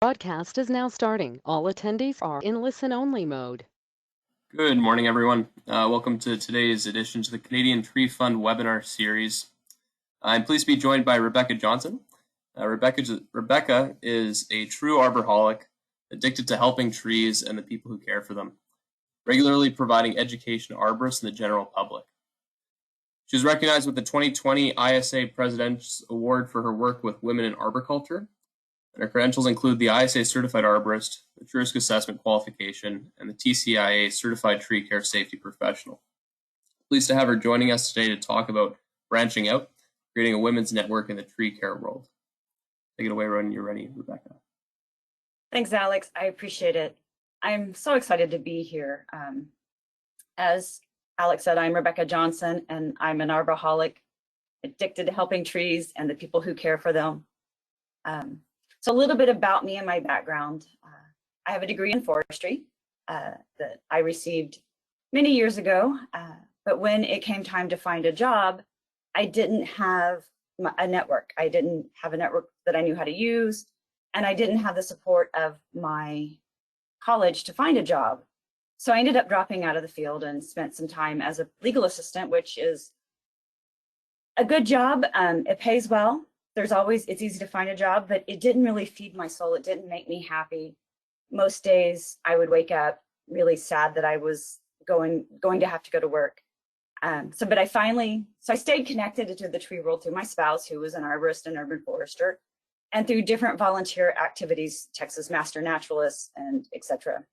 Broadcast is now starting. All attendees are in listen-only mode. Good morning, everyone. Welcome to today's edition to the Canadian Tree Fund webinar series. I'm pleased to be joined by Rebecca Johnson. Rebecca is a true arborholic, addicted to helping trees and the people who care for them, regularly providing education to arborists and the general public. She was recognized with the 2020 ISA President's Award for her work with women in arboriculture. And her credentials include the ISA Certified Arborist, the Tree Risk Assessment Qualification, and the TCIA Certified Tree Care Safety Professional. Pleased to have her joining us today to talk about branching out, creating a women's network in the tree care world. Take it away when you're ready, Rebecca. Thanks, Alex. I appreciate it. I'm so excited to be here. As Alex said, I'm Rebecca Johnson, and I'm an arborholic, addicted to helping trees and the people who care for them. So a little bit about me and my background. I have a degree in forestry that I received many years ago, but when it came time to find a job, I didn't have a network. I didn't have a network that I knew how to use, and I didn't have the support of my college to find a job. So I ended up dropping out of the field and spent some time as a legal assistant, which is a good job. It pays well. It's easy to find a job, but it didn't really feed my soul. It didn't make me happy. Most days I would wake up really sad that I was going to have to go to work. But I stayed connected to the tree world through my spouse, who was an arborist and urban forester, and through different volunteer activities, Texas Master Naturalists, and etc.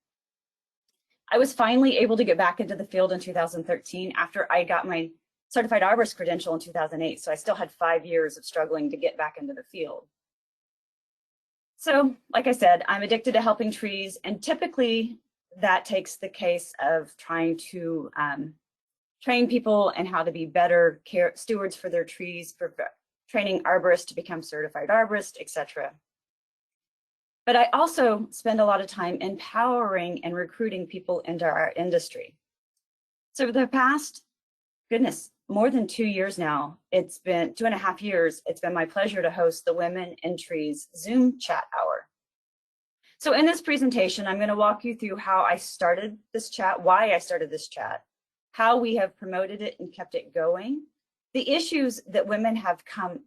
I was finally able to get back into the field in 2013 after I got my Certified Arborist credential in 2008, so I still had 5 years of struggling to get back into the field. So, like I said, I'm addicted to helping trees, and typically that takes the case of trying to train people and how to be better stewards for their trees, for training arborists to become certified arborists, etc. But I also spend a lot of time empowering and recruiting people into our industry. So for the past, more than 2 years now, it's been 2.5 years, it's been my pleasure to host the Women in Trees Zoom chat hour. So in this presentation, I'm going to walk you through how I started this chat, why I started this chat, how we have promoted it and kept it going, the issues that women have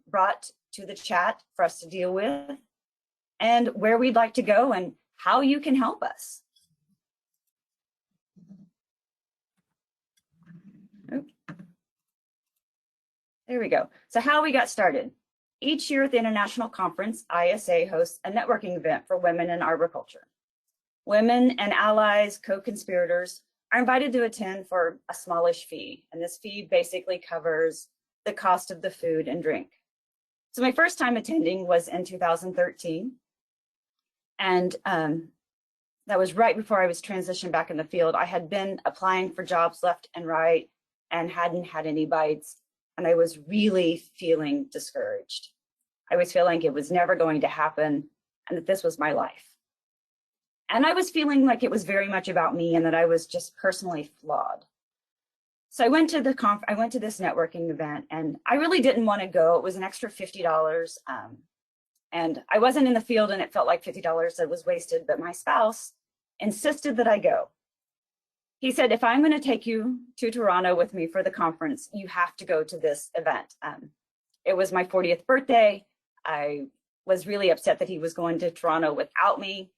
brought to the chat for us to deal with, and where we'd like to go and how you can help us. There we go. So how we got started. Each year at the International Conference, ISA hosts a networking event for women in arboriculture. Women and allies, co-conspirators are invited to attend for a smallish fee, and this fee basically covers the cost of the food and drink. So my first time attending was in 2013, and that was right before I was transitioned back in the field. I had been applying for jobs left and right and hadn't had any bites. And I was really feeling discouraged. I was feeling it was never going to happen and that this was my life. And I was feeling like it was very much about me and that I was just personally flawed. So I went to this networking event and I really didn't want to go. It was an extra $50. And I wasn't in the field and it felt like $50 that was wasted, but my spouse insisted that I go. He said, if I'm going to take you to Toronto with me for the conference, you have to go to this event. It was my 40th birthday. I was really upset that he was going to Toronto without me.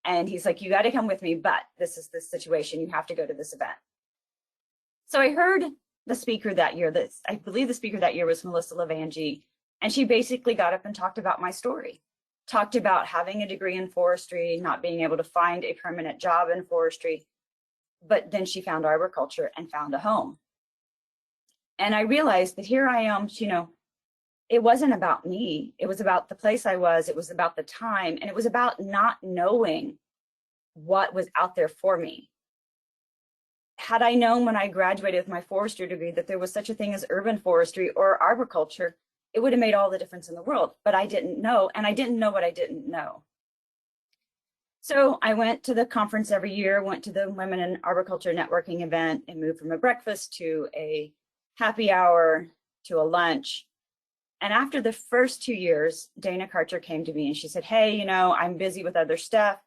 And he's like, you got to come with me, but this is the situation. You have to go to this event. So I heard the speaker that year, I believe the speaker that year was Melissa Levangie, and she basically got up and talked about my story, talked about having a degree in forestry, not being able to find a permanent job in forestry, but then she found arboriculture and found a home. And I realized that here I am, it wasn't about me. It was about the place I was. It was about the time. And it was about not knowing what was out there for me. Had I known when I graduated with my forestry degree that there was such a thing as urban forestry or arboriculture, it would have made all the difference in the world. But I didn't know, and I didn't know what I didn't know. So I went to the conference every year, went to the Women in Arboriculture networking event, and moved from a breakfast to a happy hour to a lunch. And after the first 2 years, Dana Karcher came to me and she said, hey, you know, I'm busy with other stuff.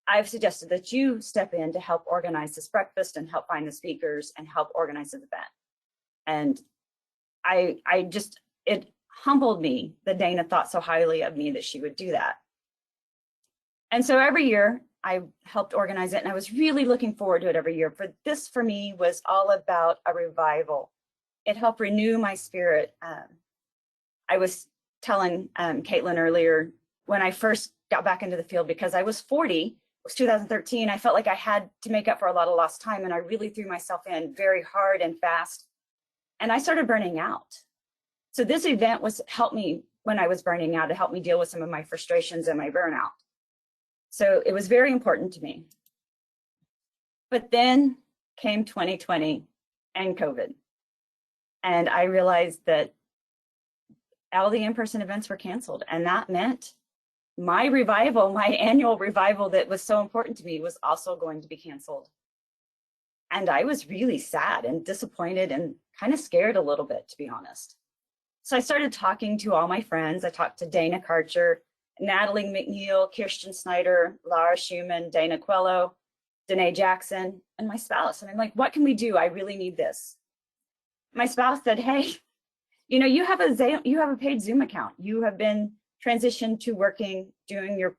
I've suggested that you step in to help organize this breakfast and help find the speakers and help organize the event. And it humbled me that Dana thought so highly of me that she would do that. And so every year I helped organize it, and I was really looking forward to it every year. For this, for me, was all about a revival. It helped renew my spirit. I was telling Caitlin earlier, when I first got back into the field, because I was 40, it was 2013, I felt like I had to make up for a lot of lost time, and I really threw myself in very hard and fast, and I started burning out. So this event helped me when I was burning out. It helped me deal with some of my frustrations and my burnout. So it was very important to me. But then came 2020 and COVID. And I realized that all the in-person events were canceled. And that meant my revival, my annual revival that was so important to me, was also going to be canceled. And I was really sad and disappointed and kind of scared a little bit, to be honest. So I started talking to all my friends. I talked to Dana Karcher, Natalie McNeil, Kirsten Snyder, Laura Schumann, Dana Quello, Danae Jackson, and my spouse. And I'm like, what can we do? I really need this. My spouse said, hey, you know, you have a paid Zoom account. You have been transitioned to doing your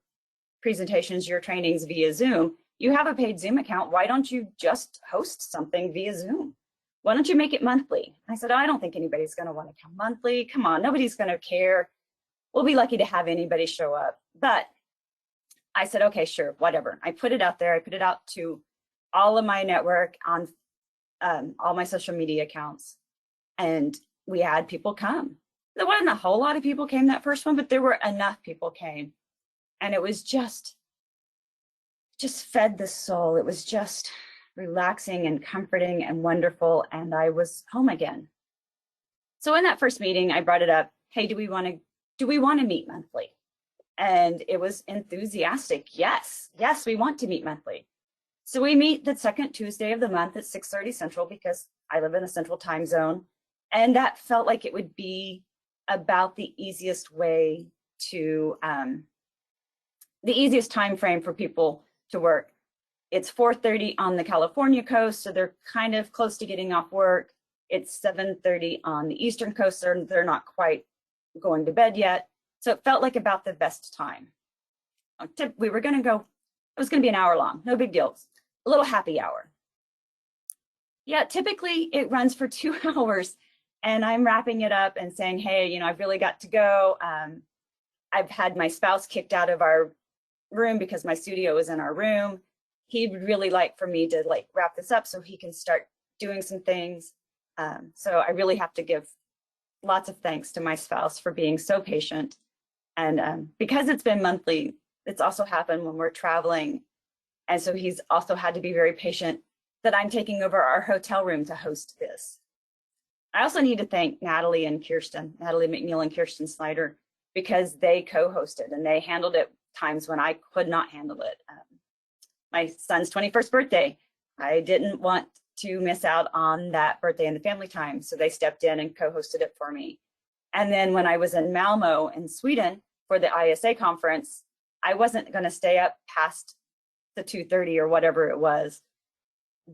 presentations, your trainings via Zoom. You have a paid Zoom account. Why don't you just host something via Zoom? Why don't you make it monthly? I said, I don't think anybody's going to want to come monthly. Come on, nobody's going to care. We'll be lucky to have anybody show up. But I said, okay, sure, whatever. I put it out there. I put it out to all of my network on all my social media accounts. And we had people come. There wasn't a whole lot of people came that first one, but there were enough people came. And it was just fed the soul. It was just relaxing and comforting and wonderful. And I was home again. So in that first meeting, I brought it up. Hey, do we want to meet monthly? And it was enthusiastic. Yes, we want to meet monthly. So we meet the second Tuesday of the month at 6:30 Central, because I live in the Central Time Zone. And that felt like it would be about the easiest way to, the easiest time frame for people to work. It's 4:30 on the California coast, so they're kind of close to getting off work. It's 7:30 on the Eastern coast, so they're not quite going to bed yet. So it felt like about the best time. We were going to go, it was going to be an hour long, no big deal. A little happy hour. Yeah, typically it runs for 2 hours, and I'm wrapping it up and saying, hey, you know, I've really got to go. I've had my spouse kicked out of our room because my studio is in our room. He'd really like for me to wrap this up so he can start doing some things. So I really have to give lots of thanks to my spouse for being so patient. And because it's been monthly, it's also happened when we're traveling. And so he's also had to be very patient that I'm taking over our hotel room to host this. I also need to thank Natalie McNeil and Kirsten Snyder, because they co-hosted and they handled it times when I could not handle it. My son's 21st birthday, I didn't want to miss out on that birthday and the family time, so they stepped in and co-hosted it for me. And then when I was in Malmo in Sweden for the ISA conference, I wasn't going to stay up past the 2:30 or whatever it was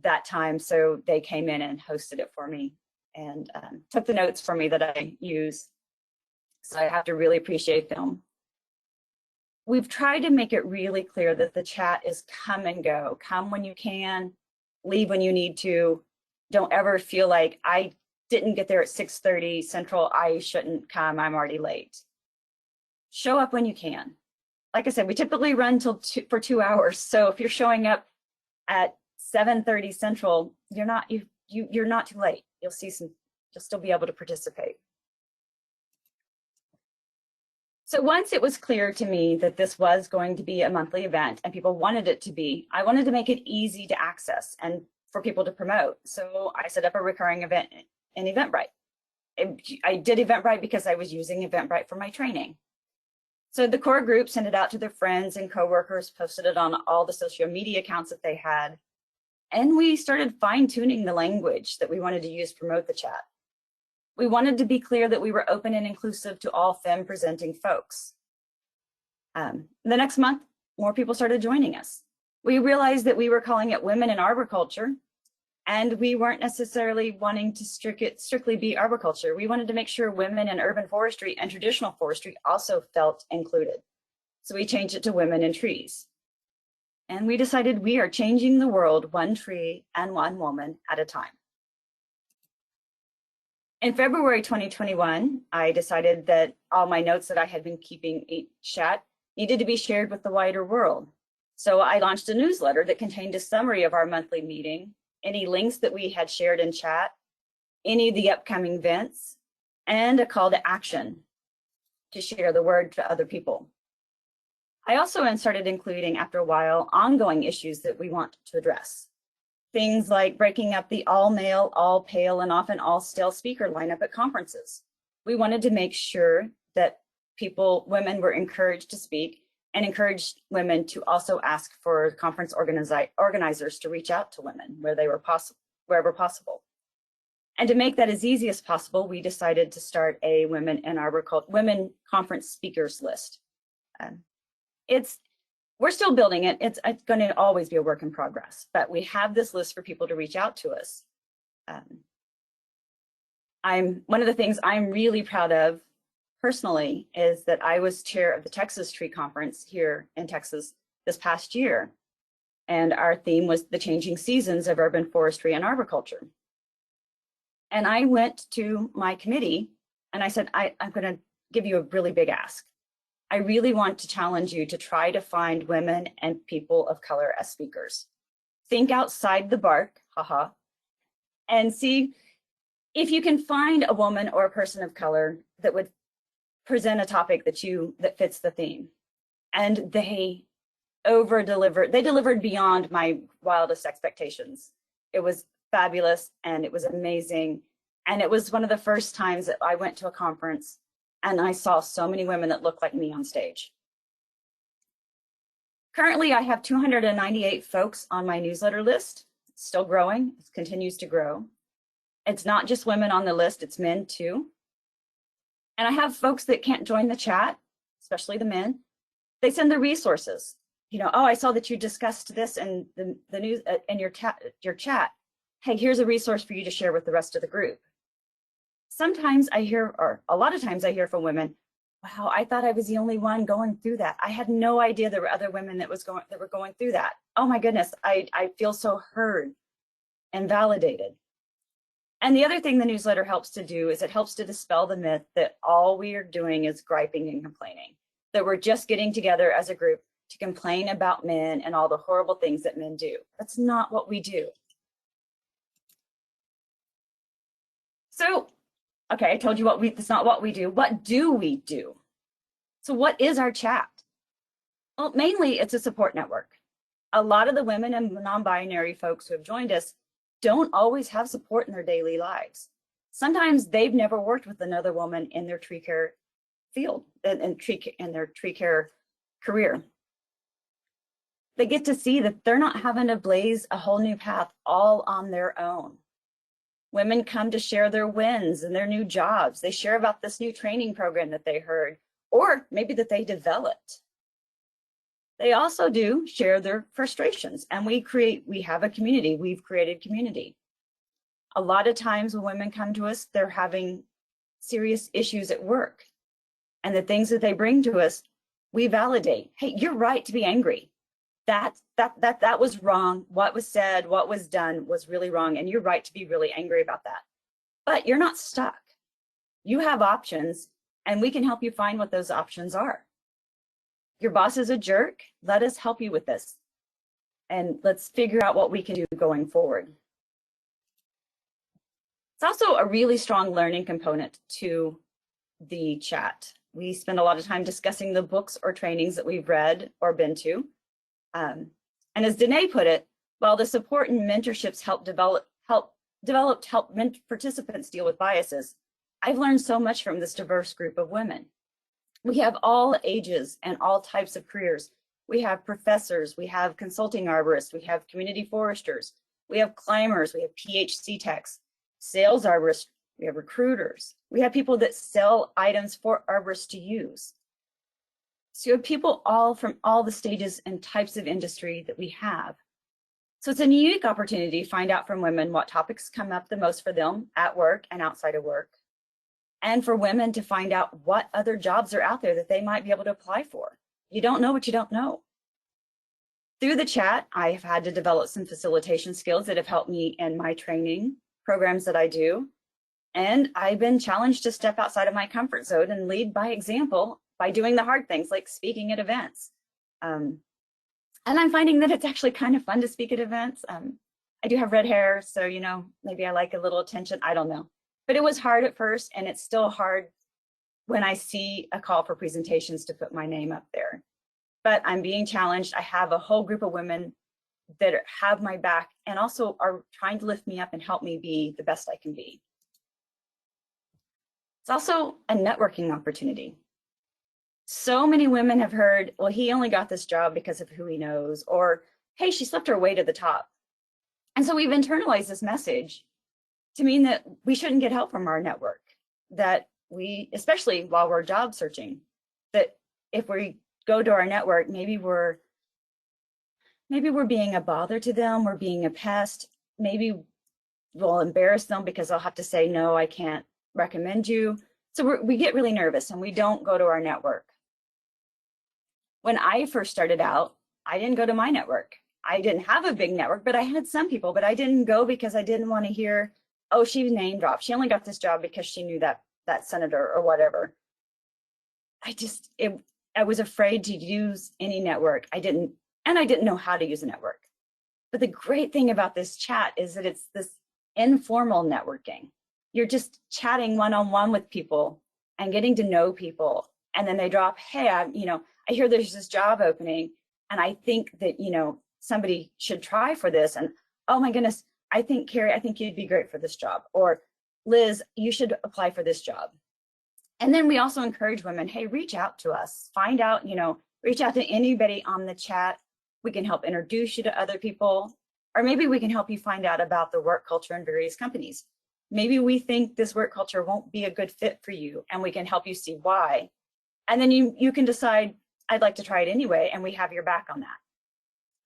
that time, so they came in and hosted it for me and took the notes for me that I use. So I have to really appreciate them. We've tried to make it really clear that the chat is come and go. Come when you can, leave when you need to. Don't ever feel like I didn't get there at 6:30 Central, I shouldn't come, I'm already late. Show up when you can. Like I said, we typically run for 2 hours. So if you're showing up at 7:30 Central, you're not too late. You'll still be able to participate. So once it was clear to me that this was going to be a monthly event and people wanted it to be, I wanted to make it easy to access and for people to promote. So I set up a recurring event in Eventbrite. I did Eventbrite because I was using Eventbrite for my training. So the core group sent it out to their friends and coworkers, posted it on all the social media accounts that they had. And we started fine-tuning the language that we wanted to use to promote the chat. We wanted to be clear that we were open and inclusive to all femme presenting folks. The next month, more people started joining us. We realized that we were calling it Women in Arboriculture, and we weren't necessarily wanting to strictly be arboriculture. We wanted to make sure women in urban forestry and traditional forestry also felt included. So we changed it to Women in Trees. And we decided we are changing the world one tree and one woman at a time. In February 2021, I decided that all my notes that I had been keeping in chat needed to be shared with the wider world. So I launched a newsletter that contained a summary of our monthly meeting, any links that we had shared in chat, any of the upcoming events, and a call to action to share the word to other people. I also started including, after a while, ongoing issues that we want to address. Things like breaking up the all male, all pale, and often all stale speaker lineup at conferences. We wanted to make sure that women were encouraged to speak and encouraged women to also ask for conference organizers to reach out to women wherever possible. And to make that as easy as possible, we decided to start a Women Conference Speakers list. We're still building it. It's going to always be a work in progress, but we have this list for people to reach out to us. One of the things I'm really proud of personally is that I was chair of the Texas Tree Conference here in Texas this past year. And our theme was the changing seasons of urban forestry and arboriculture. And I went to my committee and I said, I'm going to give you a really big ask. I really want to challenge you to try to find women and people of color as speakers. Think outside the bark, haha, and see if you can find a woman or a person of color that would present a topic that fits the theme. And they over-delivered. They delivered beyond my wildest expectations. It was fabulous and it was amazing. And it was one of the first times that I went to a conference and I saw so many women that looked like me on stage. Currently, I have 298 folks on my newsletter list. It's still growing, it continues to grow. It's not just women on the list, it's men too. And I have folks that can't join the chat, especially the men. They send their resources. You know, oh, I saw that you discussed this in the news in your chat. Hey, here's a resource for you to share with the rest of the group. Sometimes I hear, or a lot of times I hear from women, wow, I thought I was the only one going through that. I had no idea there were other women that were going through that. Oh my goodness, I feel so heard and validated. And the other thing the newsletter helps to do is it helps to dispel the myth that all we are doing is griping and complaining, that we're just getting together as a group to complain about men and all the horrible things that men do. That's not what we do. So, okay, I told you that's not what we do. What do we do? So what is our chat? Well, mainly it's a support network. A lot of the women and non-binary folks who have joined us don't always have support in their daily lives. Sometimes they've never worked with another woman in their tree care field, in their tree care career. They get to see that they're not having to blaze a whole new path all on their own. Women come to share their wins and their new jobs. They share about this new training program that they heard, or maybe that they developed. They also do share their frustrations, and we have a community. We've created community. A lot of times when women come to us, they're having serious issues at work, and the things that they bring to us, we validate. Hey, you're right to be angry. That was wrong. What was said, what was done was really wrong, and you're right to be really angry about that. But you're not stuck. You have options, and we can help you find what those options are. Your boss is a jerk. Let us help you with this. And let's figure out what we can do going forward. It's also a really strong learning component to the chat. We spend a lot of time discussing the books or trainings that we've read or been to. And as Danae put it, while the support and mentorships help participants deal with biases, I've learned so much from this diverse group of women. We have all ages and all types of careers. We have professors, we have consulting arborists, we have community foresters, we have climbers, we have PhD techs, sales arborists, we have recruiters, we have people that sell items for arborists to use. So you have people all from all the stages and types of industry that we have. So it's a unique opportunity to find out from women what topics come up the most for them at work and outside of work. And for women to find out what other jobs are out there that they might be able to apply for. You don't know what you don't know. Through the chat, I've had to develop some facilitation skills that have helped me in my training programs that I do. And I've been challenged to step outside of my comfort zone and lead by example by doing the hard things like speaking at events. And I'm finding that it's actually kind of fun to speak at events. I do have red hair, so, you know, maybe I like a little attention, I don't know. But it was hard at first, and it's still hard when I see a call for presentations to put my name up there. But I'm being challenged. I have a whole group of women that have my back and also are trying to lift me up and help me be the best I can be. It's also a networking opportunity. So many women have heard, well, he only got this job because of who he knows, or, hey, she slipped her way to the top. And so we've internalized this message to mean that we shouldn't get help from our network, that we, especially while we're job searching, that if we go to our network, maybe we're being a bother to them, we're being a pest, maybe we'll embarrass them because I'll have to say, no, I can't recommend you. So we get really nervous and we don't go to our network. When I first started out, I didn't go to my network. I didn't have a big network, but I had some people, but I didn't go because I didn't want to hear, oh, she name dropped. She only got this job because she knew that senator or whatever. I was afraid to use any network. I didn't know how to use a network. But the great thing about this chat is that it's this informal networking. You're just chatting one-on-one with people and getting to know people. And then they drop, hey, I hear there's this job opening and I think that, somebody should try for this. And oh my goodness, Carrie, I think you'd be great for this job. Or Liz, you should apply for this job. And then we also encourage women, hey, reach out to us, find out, reach out to anybody on the chat. We can help introduce you to other people, or maybe we can help you find out about the work culture in various companies. Maybe we think this work culture won't be a good fit for you and we can help you see why. And then you can decide, I'd like to try it anyway, and we have your back on that.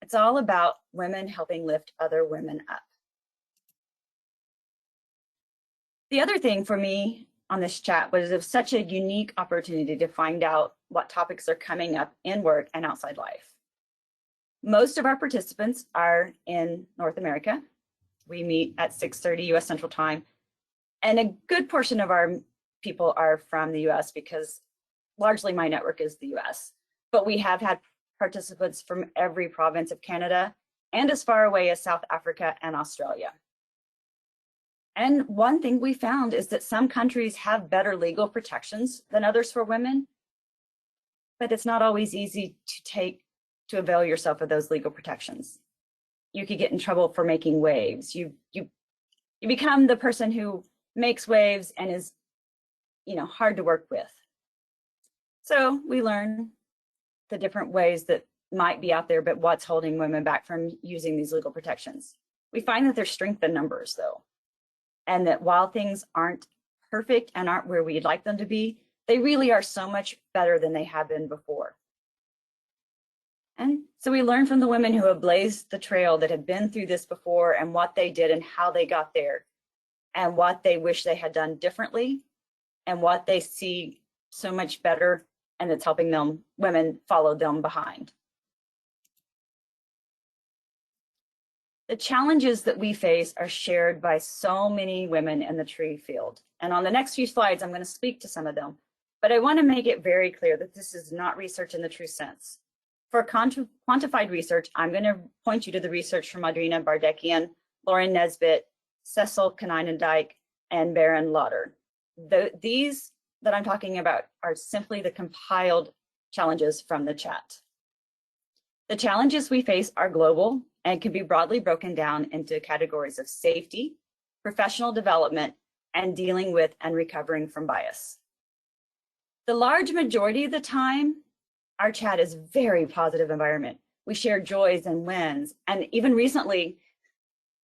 It's all about women helping lift other women up. The other thing for me on this chat was it was such a unique opportunity to find out what topics are coming up in work and outside life. Most of our participants are in North America. We meet at 6:30 US Central Time. And a good portion of our people are from the US because largely my network is the US. But we have had participants from every province of Canada and as far away as South Africa and Australia. And one thing we found is that some countries have better legal protections than others for women, but it's not always easy to avail yourself of those legal protections. You could get in trouble for making waves. You become the person who makes waves and is, hard to work with. So we learn the different ways that might be out there, but what's holding women back from using these legal protections. We find that there's strength in numbers though. And that while things aren't perfect and aren't where we'd like them to be, they really are so much better than they have been before. And so we learn from the women who have blazed the trail, that have been through this before, and what they did and how they got there, and what they wish they had done differently, and what they see so much better, and it's helping them, women follow them behind. The challenges that we face are shared by so many women in the tree field. And on the next few slides, I'm going to speak to some of them. But I want to make it very clear that this is not research in the true sense. For quantified research, I'm going to point you to the research from Audrina Bardekian, Lauren Nesbitt, Cecil Kaneinendijk, and Baron Lauder. These that I'm talking about are simply the compiled challenges from the chat. The challenges we face are global and can be broadly broken down into categories of safety, professional development, and dealing with and recovering from bias. The large majority of the time, our chat is very positive environment. We share joys and wins. And even recently,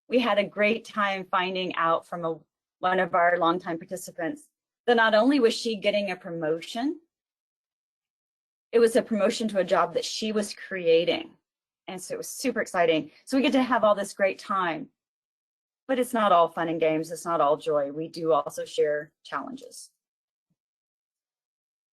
we had a great time finding out from one of our longtime participants, that not only was she getting a promotion, it was a promotion to a job that she was creating. And so it was super exciting. So we get to have all this great time, but it's not all fun and games. It's not all joy. We do also share challenges.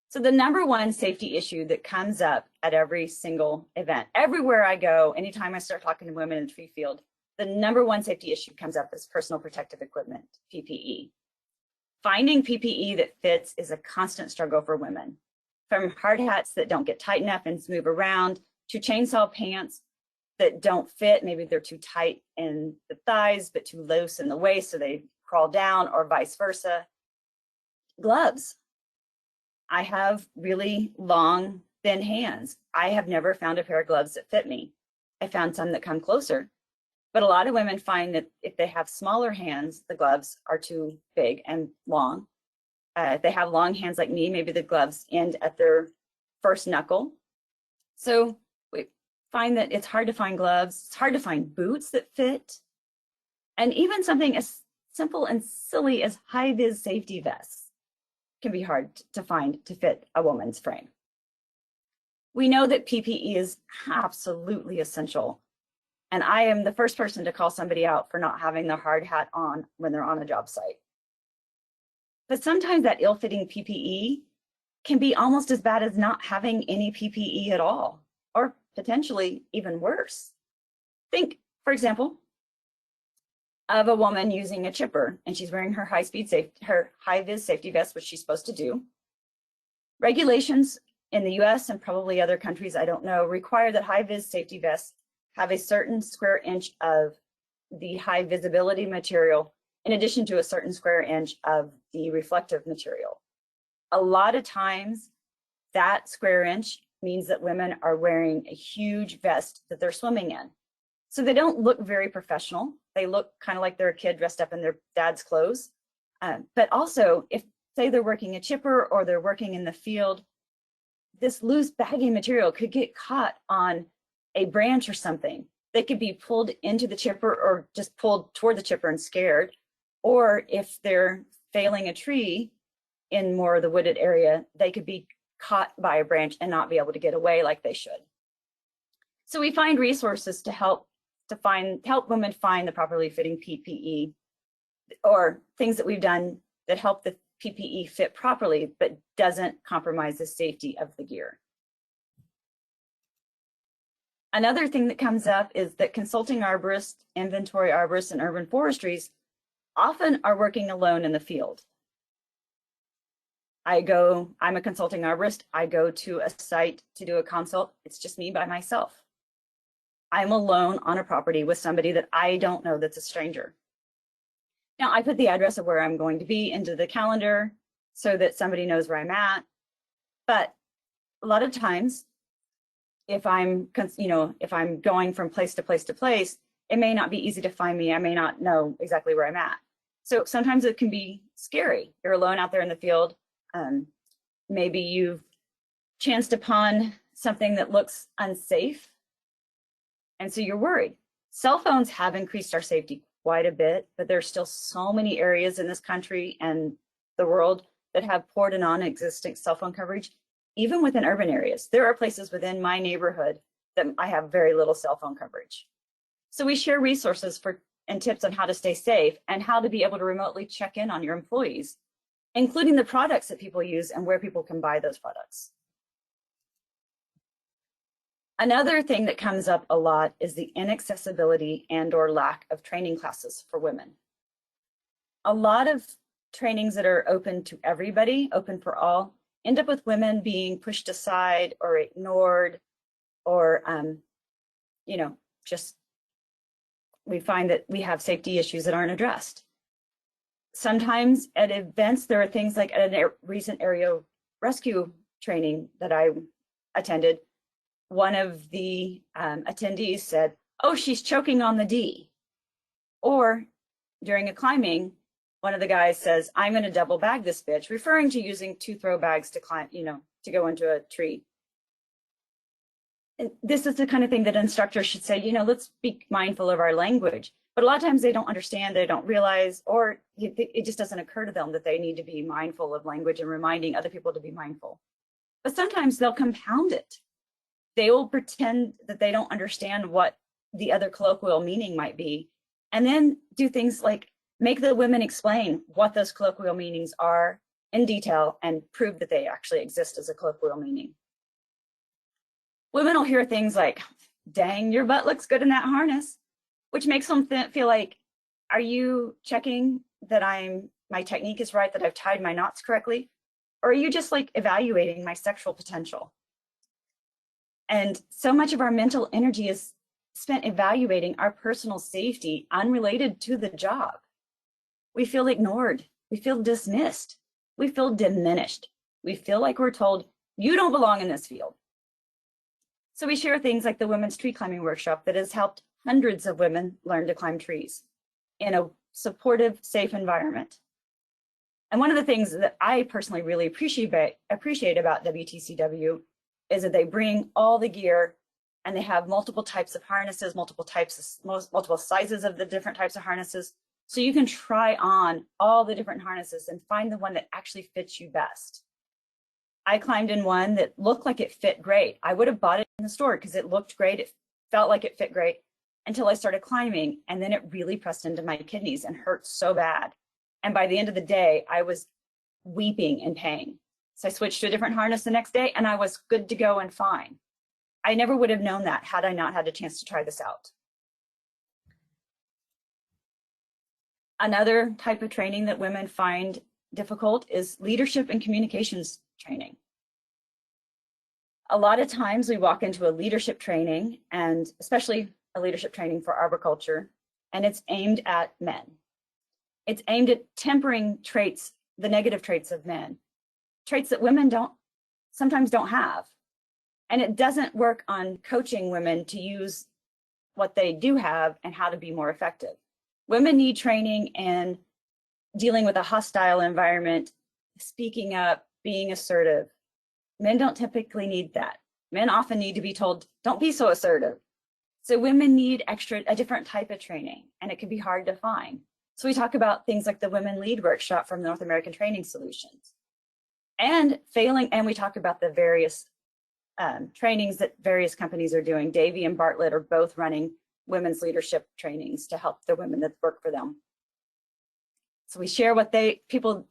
So the number one safety issue that comes up at every single event, everywhere I go, anytime I start talking to women in the tree field, the number one safety issue comes up is personal protective equipment, PPE. Finding PPE that fits is a constant struggle for women. From hard hats that don't get tight enough and move around, to chainsaw pants that don't fit, maybe they're too tight in the thighs, but too loose in the waist, so they crawl down, or vice versa. Gloves. I have really long, thin hands. I have never found a pair of gloves that fit me. I found some that come closer, but a lot of women find that if they have smaller hands, the gloves are too big and long. If they have long hands like me, maybe the gloves end at their first knuckle. So we find that it's hard to find gloves. It's hard to find boots that fit. And even something as simple and silly as high-vis safety vests can be hard to find to fit a woman's frame. We know that PPE is absolutely essential. And I am the first person to call somebody out for not having their hard hat on when they're on a job site. But sometimes that ill-fitting PPE can be almost as bad as not having any PPE at all, or potentially even worse. Think, for example, of a woman using a chipper, and she's wearing her high-vis safety vest, which she's supposed to do. Regulations in the US and probably other countries, I don't know, require that high-vis safety vests have a certain square inch of the high visibility material, in addition to a certain square inch of the reflective material. A lot of times, that square inch means that women are wearing a huge vest that they're swimming in. So they don't look very professional. They look kind of like they're a kid dressed up in their dad's clothes. But also, if say they're working a chipper or they're working in the field, this loose baggy material could get caught on a branch or something. They could be pulled into the chipper or just pulled toward the chipper and scared. Or if they're failing a tree in more of the wooded area, they could be caught by a branch and not be able to get away like they should. So we find resources to help women find the properly fitting PPE, or things that we've done that help the PPE fit properly, but doesn't compromise the safety of the gear. Another thing that comes up is that consulting arborists, inventory arborists, and urban forestries often are working alone in the field. I'm a consulting arborist. I go to a site to do a consult. It's just me by myself. I'm alone on a property with somebody that I don't know, that's a stranger. Now, I put the address of where I'm going to be into the calendar so that somebody knows where I'm at. But a lot of times, if I'm going from place to place to place, it may not be easy to find me. I may not know exactly where I'm at. So sometimes it can be scary. You're alone out there in the field. Maybe you've chanced upon something that looks unsafe, and so you're worried. Cell phones have increased our safety quite a bit, but there's still so many areas in this country and the world that have poor to non-existent cell phone coverage. Even within urban areas, there are places within my neighborhood that I have very little cell phone coverage. So we share resources and tips on how to stay safe and how to be able to remotely check in on your employees, including the products that people use and where people can buy those products. Another thing that comes up a lot is the inaccessibility and/or lack of training classes for women. A lot of trainings that are open to everybody, open for all, end up with women being pushed aside or ignored, or we find that we have safety issues that aren't addressed. Sometimes at events, there are things like at a recent area rescue training that I attended, one of the attendees said, "Oh, she's choking on the D." Or during a climbing, one of the guys says, "I'm going to double bag this bitch," referring to using 2 throw bags to climb, to go into a tree. And this is the kind of thing that instructors should say, let's be mindful of our language. But a lot of times they don't understand, they don't realize, or it just doesn't occur to them that they need to be mindful of language and reminding other people to be mindful. But sometimes they'll compound it. They will pretend that they don't understand what the other colloquial meaning might be, and then do things like make the women explain what those colloquial meanings are in detail and prove that they actually exist as a colloquial meaning. Women will hear things like, dang, your butt looks good in that harness, which makes them feel like, are you checking that my technique is right, that I've tied my knots correctly? Or are you just like evaluating my sexual potential? And so much of our mental energy is spent evaluating our personal safety unrelated to the job. We feel ignored. We feel dismissed. We feel diminished. We feel like we're told, you don't belong in this field. So we share things like the Women's Tree Climbing Workshop that has helped hundreds of women learn to climb trees in a supportive, safe environment. And one of the things that I personally really appreciate about WTCW is that they bring all the gear, and they have multiple types of harnesses, multiple sizes of the different types of harnesses. So you can try on all the different harnesses and find the one that actually fits you best. I climbed in one that looked like it fit great. I would have bought it in the store because it looked great. It felt like it fit great until I started climbing, and then it really pressed into my kidneys and hurt so bad. And by the end of the day, I was weeping in pain. So I switched to a different harness the next day, and I was good to go and fine. I never would have known that had I not had a chance to try this out. Another type of training that women find difficult is leadership and communications training. A lot of times we walk into a leadership training, and especially a leadership training for arboriculture, and it's aimed at men. It's aimed at tempering traits, the negative traits of men, traits that women sometimes don't have. And it doesn't work on coaching women to use what they do have and how to be more effective. Women need training in dealing with a hostile environment, speaking up, being assertive. Men don't typically need that. Men often need to be told, don't be so assertive. So women need a different type of training, and it can be hard to find. So we talk about things like the Women Lead Workshop from North American Training Solutions. And we talk about the various trainings that various companies are doing. Davey and Bartlett are both running women's leadership trainings to help the women that work for them. So we share what people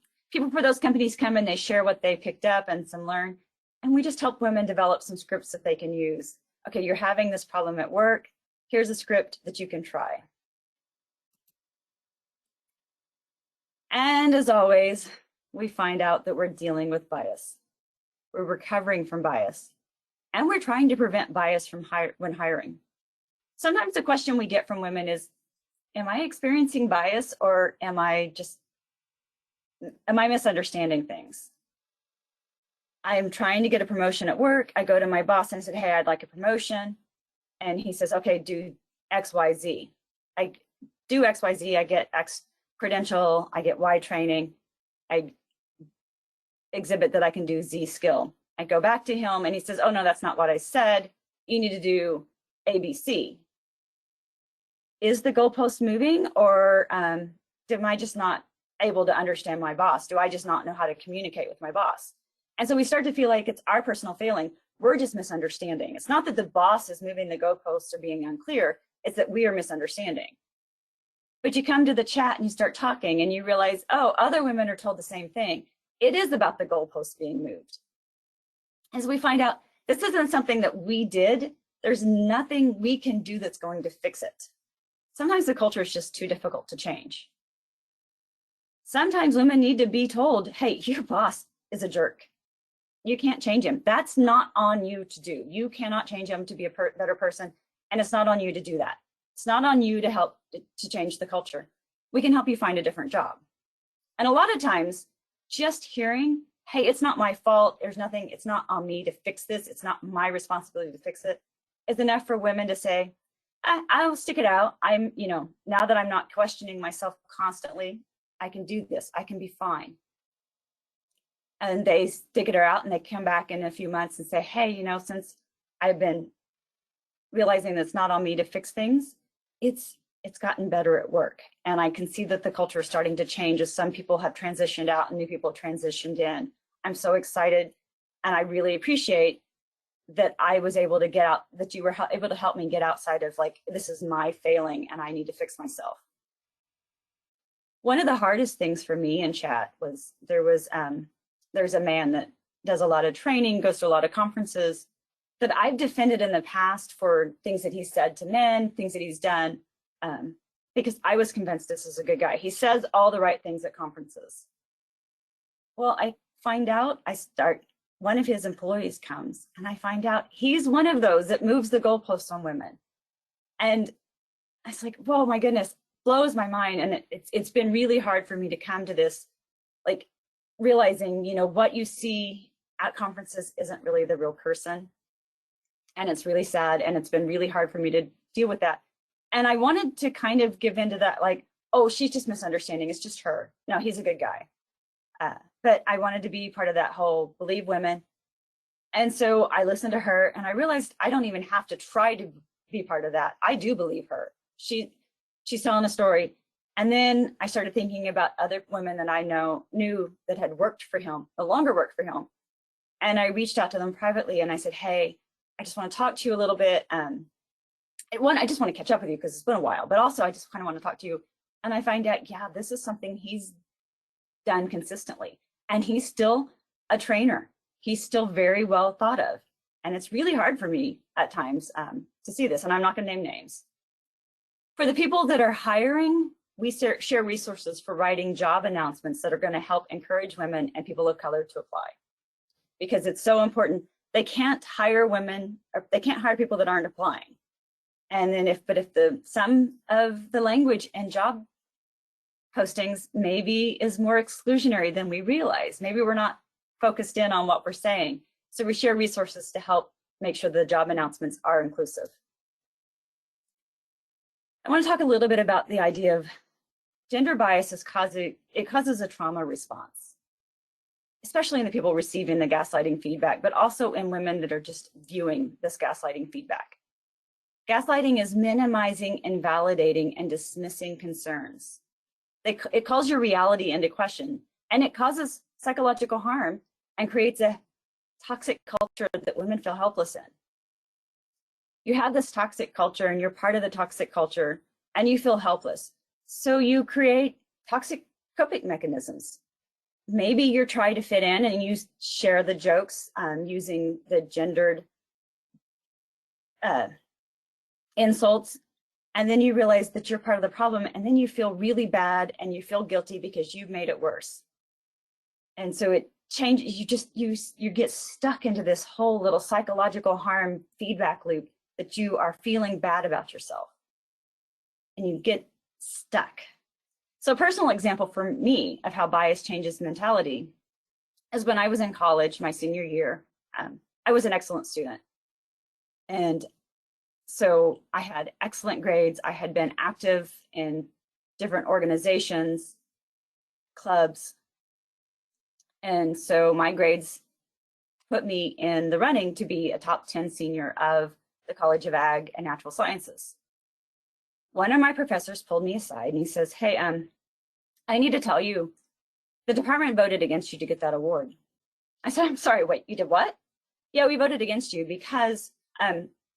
for those companies come and they share what they picked up and some learn. And we just help women develop some scripts that they can use. Okay, you're having this problem at work. Here's a script that you can try. And as always, we find out that we're dealing with bias. We're recovering from bias. And we're trying to prevent bias from when hiring. Sometimes the question we get from women is, am I experiencing bias, or am I misunderstanding things? I am trying to get a promotion at work. I go to my boss and I said, hey, I'd like a promotion. And he says, okay, do X, Y, Z. I do X, Y, Z. I get X credential. I get Y training. I exhibit that I can do Z skill. I go back to him and he says, oh, no, that's not what I said. You need to do ABC. Is the goalpost moving, or am I just not able to understand my boss? Do I just not know how to communicate with my boss? And so we start to feel like it's our personal failing. We're just misunderstanding. It's not that the boss is moving the goalposts or being unclear. It's that we are misunderstanding. But you come to the chat and you start talking and you realize, oh, other women are told the same thing. It is about the goalposts being moved. As we find out, this isn't something that we did. There's nothing we can do that's going to fix it. Sometimes the culture is just too difficult to change. Sometimes women need to be told, hey, your boss is a jerk. You can't change him. That's not on you to do. You cannot change him to be a better person, and it's not on you to do that. It's not on you to help to change the culture. We can help you find a different job. And a lot of times, just hearing, hey, it's not my fault, there's nothing, it's not on me to fix this, it's not my responsibility to fix it, is enough for women to say, I'll stick it out. Now that I'm not questioning myself constantly, I can do this, I can be fine. And they stick it out and they come back in a few months and say, hey, since I've been realizing that it's not on me to fix things, it's it's gotten better at work. And I can see that the culture is starting to change as some people have transitioned out and new people have transitioned in. I'm so excited, and I really appreciate that I was able to get out, that you were able to help me get outside of like, this is my failing and I need to fix myself. One of the hardest things for me in chat was there's a man that does a lot of training, goes to a lot of conferences, that I've defended in the past for things that he's said to men, things that he's done, because I was convinced this is a good guy. He says all the right things at conferences. Well, I find out, one of his employees comes and I find out he's one of those that moves the goalposts on women. And I was like, whoa, my goodness, blows my mind. And it's been really hard for me to come to this, like realizing, you know, what you see at conferences isn't really the real person. And it's really sad. And it's been really hard for me to deal with that. And I wanted to kind of give into that, like, oh, she's just misunderstanding. It's just her. No, he's a good guy. But I wanted to be part of that whole believe women. And so I listened to her and I realized I don't even have to try to be part of that. I do believe her. She's telling a story. And then I started thinking about other women that I knew that had worked for him, no longer worked for him. And I reached out to them privately and I said, hey, I just want to talk to you a little bit. I just want to catch up with you because it's been a while, but also I just kind of want to talk to you. And I find out, yeah, this is something he's done consistently. And he's still a trainer. He's still very well thought of. And it's really hard for me at times to see this, and I'm not going to name names. For the people that are hiring, we share resources for writing job announcements that are going to help encourage women and people of color to apply. Because it's so important. They can't hire women, or they can't hire people that aren't applying. And then if some of the language and job postings maybe is more exclusionary than we realize. Maybe we're not focused in on what we're saying. So we share resources to help make sure the job announcements are inclusive. I want to talk a little bit about the idea of gender bias causes a trauma response, especially in the people receiving the gaslighting feedback, but also in women that are just viewing this gaslighting feedback. Gaslighting is minimizing, invalidating, and dismissing concerns. It calls your reality into question, and it causes psychological harm and creates a toxic culture that women feel helpless in. You have this toxic culture and you're part of the toxic culture and you feel helpless. So you create toxic coping mechanisms. Maybe you're trying to fit in and you share the jokes using the gendered insults. And then you realize that you're part of the problem, and then you feel really bad and you feel guilty because you've made it worse. And so it changes, you get stuck into this whole little psychological harm feedback loop that you are feeling bad about yourself. And you get stuck. So a personal example for me of how bias changes mentality is when I was in college, my senior year, I was an excellent student. And so I had excellent grades. I had been active in different organizations, clubs. And so my grades put me in the running to be a top 10 senior of the College of Ag and Natural Sciences. One of my professors pulled me aside and he says, hey, I need to tell you, the department voted against you to get that award. I said, I'm sorry, wait, you did what? Yeah, we voted against you because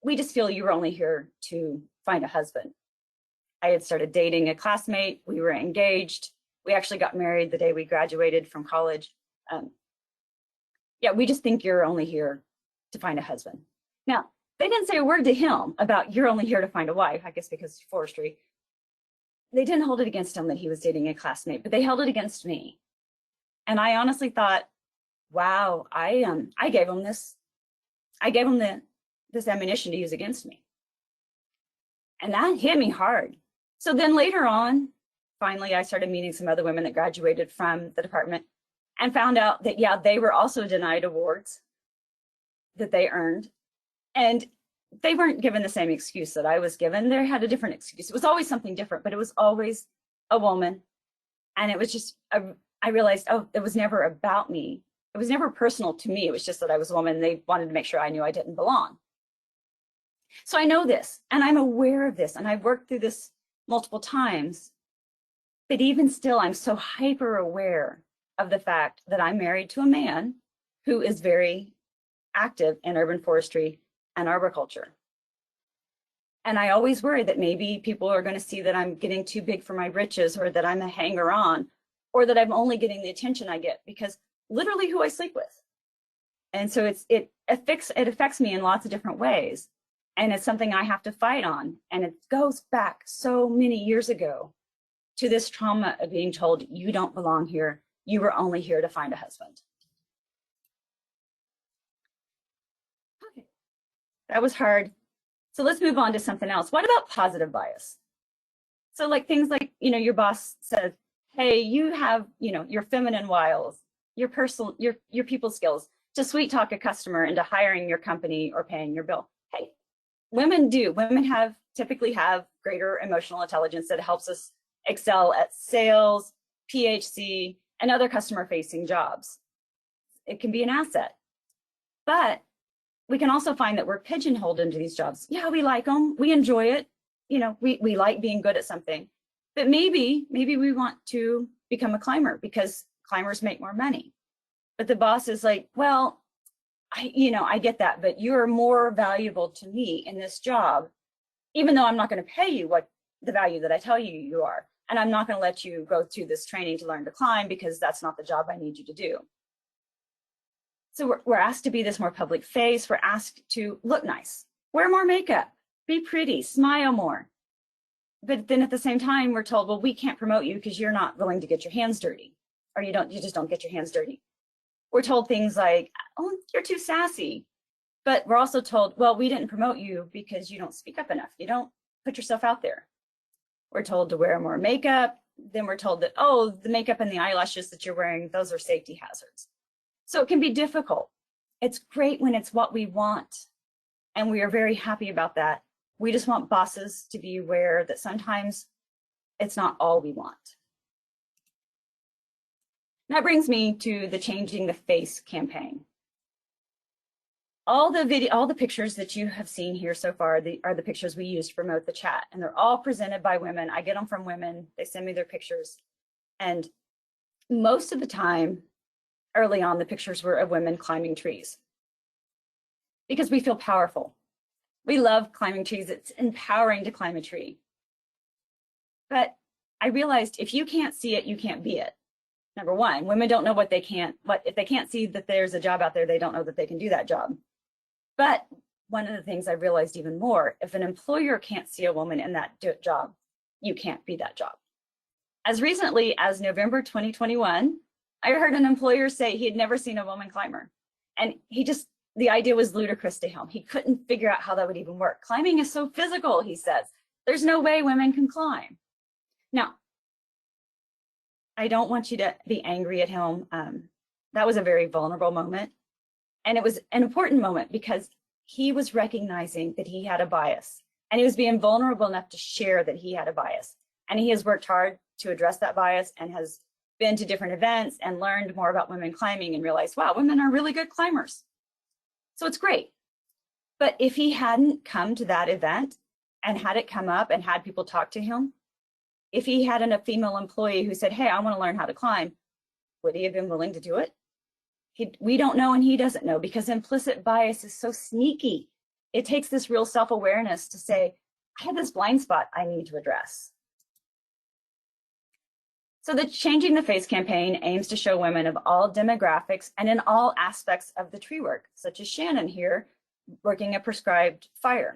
we just feel you were only here to find a husband. I had started dating a classmate. We were engaged. We actually got married the day we graduated from college. Yeah, we just think you're only here to find a husband. Now, they didn't say a word to him about you're only here to find a wife, I guess because forestry. They didn't hold it against him that he was dating a classmate, but they held it against me. And I honestly thought, wow, I gave him this ammunition to use against me. And that hit me hard. So then later on, finally, I started meeting some other women that graduated from the department and found out that, yeah, they were also denied awards that they earned. And they weren't given the same excuse that I was given. They had a different excuse. It was always something different, but it was always a woman. And it was just, I realized, oh, it was never about me. It was never personal to me. It was just that I was a woman. They wanted to make sure I knew I didn't belong. So I know this, and I'm aware of this, and I've worked through this multiple times. But even still, I'm so hyper aware of the fact that I'm married to a man who is very active in urban forestry and arboriculture. And I always worry that maybe people are going to see that I'm getting too big for my britches, or that I'm a hanger-on, or that I'm only getting the attention I get because literally who I sleep with. And so it affects me in lots of different ways. And it's something I have to fight on. And it goes back so many years ago to this trauma of being told, you don't belong here. You were only here to find a husband. Okay, that was hard. So let's move on to something else. What about positive bias? So like things like, your boss says, hey, you have, your feminine wiles, your people skills to sweet talk a customer into hiring your company or paying your bill. Hey, women do. Women typically have greater emotional intelligence that helps us excel at sales, PHC, and other customer-facing jobs. It can be an asset. But we can also find that we're pigeonholed into these jobs. Yeah, we like them. We enjoy it. We like being good at something. But maybe we want to become a climber because climbers make more money. But the boss is like, well, I get that, but you're more valuable to me in this job, even though I'm not going to pay you what the value that I tell you you are. And I'm not going to let you go through this training to learn to climb because that's not the job I need you to do. So we're asked to be this more public face. We're asked to look nice, wear more makeup, be pretty, smile more. But then at the same time, we're told, well, we can't promote you because you're not willing to get your hands dirty, or you just don't get your hands dirty. We're told things like, oh, you're too sassy. But we're also told, well, we didn't promote you because you don't speak up enough. You don't put yourself out there. We're told to wear more makeup. Then we're told that, oh, the makeup and the eyelashes that you're wearing, those are safety hazards. So it can be difficult. It's great when it's what we want. And we are very happy about that. We just want bosses to be aware that sometimes it's not all we want. That brings me to the Changing the Face campaign. All the pictures that you have seen here so far are the pictures we used to promote the chat, and they're all presented by women. I get them from women. They send me their pictures. And most of the time, early on, the pictures were of women climbing trees because we feel powerful. We love climbing trees. It's empowering to climb a tree. But I realized if you can't see it, you can't be it. Number one, women don't know what if they can't see that there's a job out there, they don't know that they can do that job. But one of the things I realized even more, if an employer can't see a woman in that job, you can't be that job. As recently as November 2021, I heard an employer say he had never seen a woman climber. And the idea was ludicrous to him. He couldn't figure out how that would even work. Climbing is so physical, he says. There's no way women can climb. Now, I don't want you to be angry at him. That was a very vulnerable moment. And it was an important moment because he was recognizing that he had a bias, and he was being vulnerable enough to share that he had a bias. And he has worked hard to address that bias and has been to different events and learned more about women climbing and realized, wow, women are really good climbers. So it's great. But if he hadn't come to that event and had it come up and had people talk to him, if he had a female employee who said, hey, I want to learn how to climb, would he have been willing to do it? We don't know, and he doesn't know, because implicit bias is so sneaky. It takes this real self-awareness to say, I have this blind spot I need to address. So the Changing the Face campaign aims to show women of all demographics and in all aspects of the tree work, such as Shannon here, working a prescribed fire.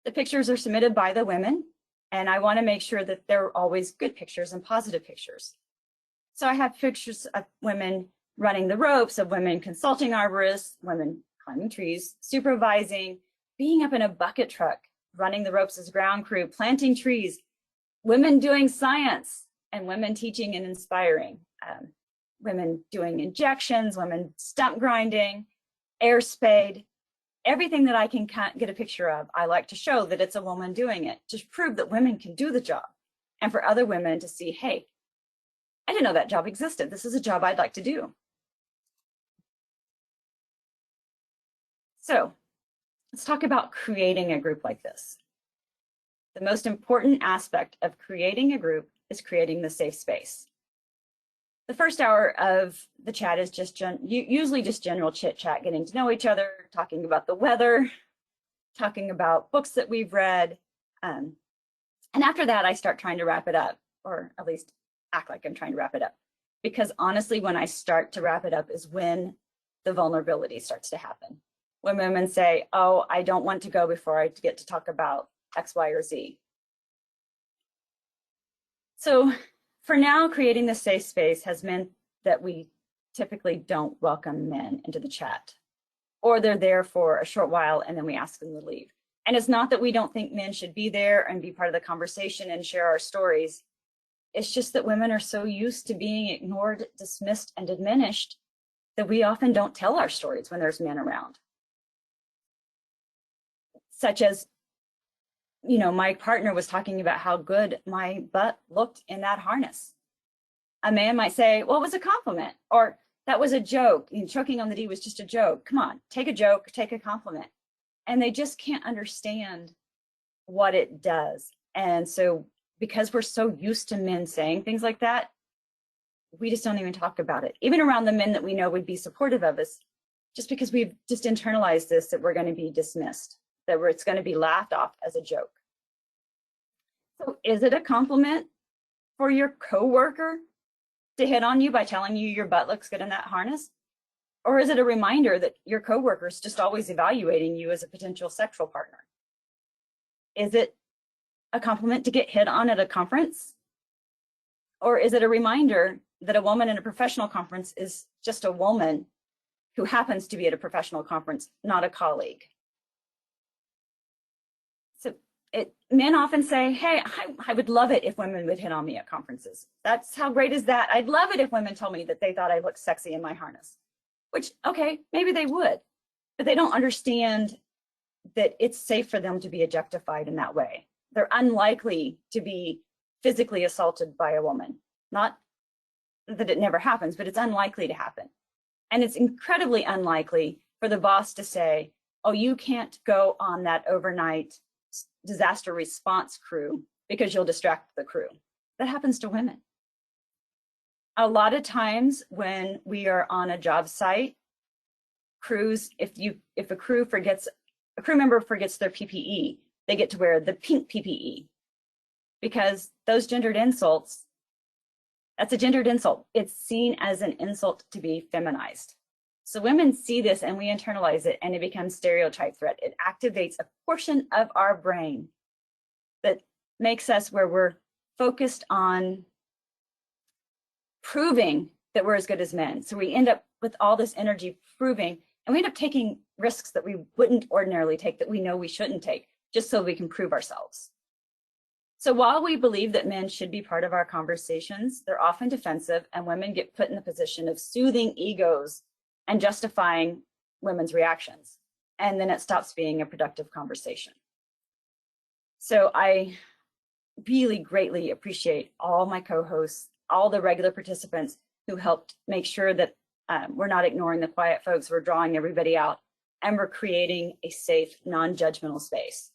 The pictures are submitted by the women, and I want to make sure that they're always good pictures and positive pictures. So I have pictures of women running the ropes, of women consulting arborists, women climbing trees, supervising, being up in a bucket truck, running the ropes as ground crew, planting trees, women doing science, and women teaching and inspiring, women doing injections, women stump grinding, air spade, everything that I can get a picture of. I like to show that it's a woman doing it, to prove that women can do the job, and for other women to see, hey, I didn't know that job existed. This is a job I'd like to do. So let's talk about creating a group like this. The most important aspect of creating a group is creating the safe space. The first hour of the chat is just usually just general chit chat, getting to know each other, talking about the weather, talking about books that we've read. And after that, I start trying to wrap it up, or at least act like I'm trying to wrap it up. Because honestly, when I start to wrap it up is when the vulnerability starts to happen. When women say, oh, I don't want to go before I get to talk about X, Y, or Z. So for now, creating the safe space has meant that we typically don't welcome men into the chat, or they're there for a short while and then we ask them to leave. And it's not that we don't think men should be there and be part of the conversation and share our stories. It's just that women are so used to being ignored, dismissed, and diminished that we often don't tell our stories when there's men around. Such as, you know, my partner was talking about how good my butt looked in that harness. A man might say, well, it was a compliment, or that was a joke. You know, choking on the D was just a joke. Come on, take a joke, take a compliment. And they just can't understand what it does. And so because we're so used to men saying things like that, we just don't even talk about it. Even around the men that we know would be supportive of us, just because we've just internalized this, that we're going to be dismissed, that it's going to be laughed off as a joke. So is it a compliment for your coworker to hit on you by telling you your butt looks good in that harness? Or is it a reminder that your coworker is just always evaluating you as a potential sexual partner? Is it a compliment to get hit on at a conference? Or is it a reminder that a woman in a professional conference is just a woman who happens to be at a professional conference, not a colleague? So men often say, hey, I would love it if women would hit on me at conferences. That's how great is that? I'd love it if women told me that they thought I looked sexy in my harness. Which, okay, maybe they would, but they don't understand that it's safe for them to be objectified in that way. They're unlikely to be physically assaulted by a woman. Not that it never happens, but it's unlikely to happen. And it's incredibly unlikely for the boss to say, oh, you can't go on that overnight disaster response crew because you'll distract the crew. That happens to women. A lot of times when we are on a job site, crews, if a crew member forgets their PPE, they get to wear the pink PPE, because those gendered insults, that's a gendered insult. It's seen as an insult to be feminized. So women see this and we internalize it, and it becomes stereotype threat. It activates a portion of our brain that makes us where we're focused on proving that we're as good as men. So we end up with all this energy proving, and we end up taking risks that we wouldn't ordinarily take, that we know we shouldn't take, just so we can prove ourselves. So while we believe that men should be part of our conversations, they're often defensive, and women get put in the position of soothing egos and justifying women's reactions. And then it stops being a productive conversation. So I really greatly appreciate all my co-hosts, all the regular participants who helped make sure that we're not ignoring the quiet folks, we're drawing everybody out, and we're creating a safe, non-judgmental space.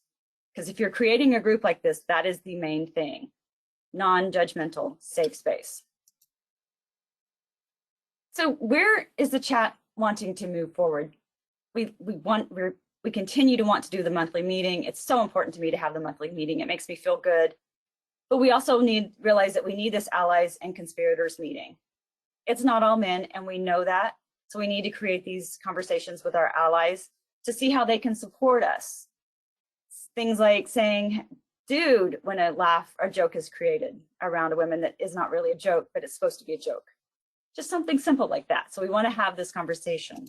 Because if you're creating a group like this, that is the main thing: non-judgmental, safe space. So where is the chat wanting to move forward? We continue to want to do the monthly meeting. It's so important to me to have the monthly meeting. It makes me feel good. But we also realize that we need this allies and conspirators meeting. It's not all men, and we know that. So we need to create these conversations with our allies to see how they can support us. Things like saying, dude, when a laugh or joke is created around a woman that is not really a joke, but it's supposed to be a joke. Just something simple like that. So we want to have this conversation.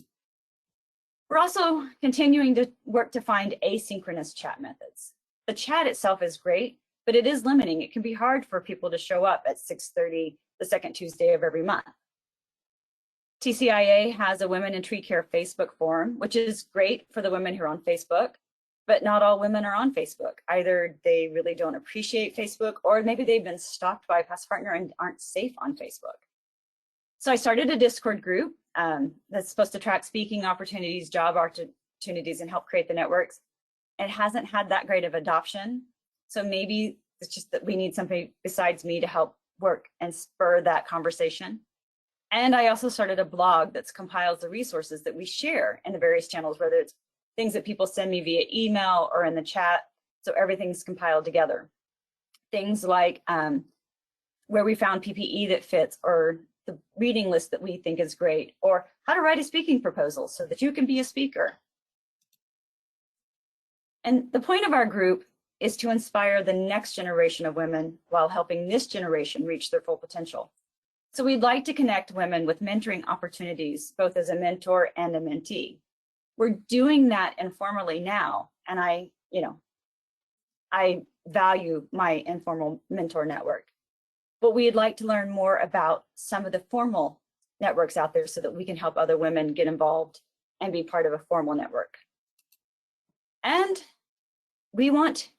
We're also continuing to work to find asynchronous chat methods. The chat itself is great, but it is limiting. It can be hard for people to show up at 6:30 the second Tuesday of every month. TCIA has a Women in Tree Care Facebook forum, which is great for the women who are on Facebook, but not all women are on Facebook. Either they really don't appreciate Facebook, or maybe they've been stalked by a past partner and aren't safe on Facebook. So I started a Discord group that's supposed to track speaking opportunities, job opportunities, and help create the networks. It hasn't had that great of adoption. So maybe it's just that we need somebody besides me to help work and spur that conversation. And I also started a blog that compiles the resources that we share in the various channels, whether it's things that people send me via email or in the chat. So everything's compiled together. Things like where we found PPE that fits, or the reading list that we think is great, or how to write a speaking proposal so that you can be a speaker. And the point of our group is to inspire the next generation of women while helping this generation reach their full potential. So we'd like to connect women with mentoring opportunities, both as a mentor and a mentee. We're doing that informally now, and I value my informal mentor network. But we'd like to learn more about some of the formal networks out there so that we can help other women get involved and be part of a formal network. And we want,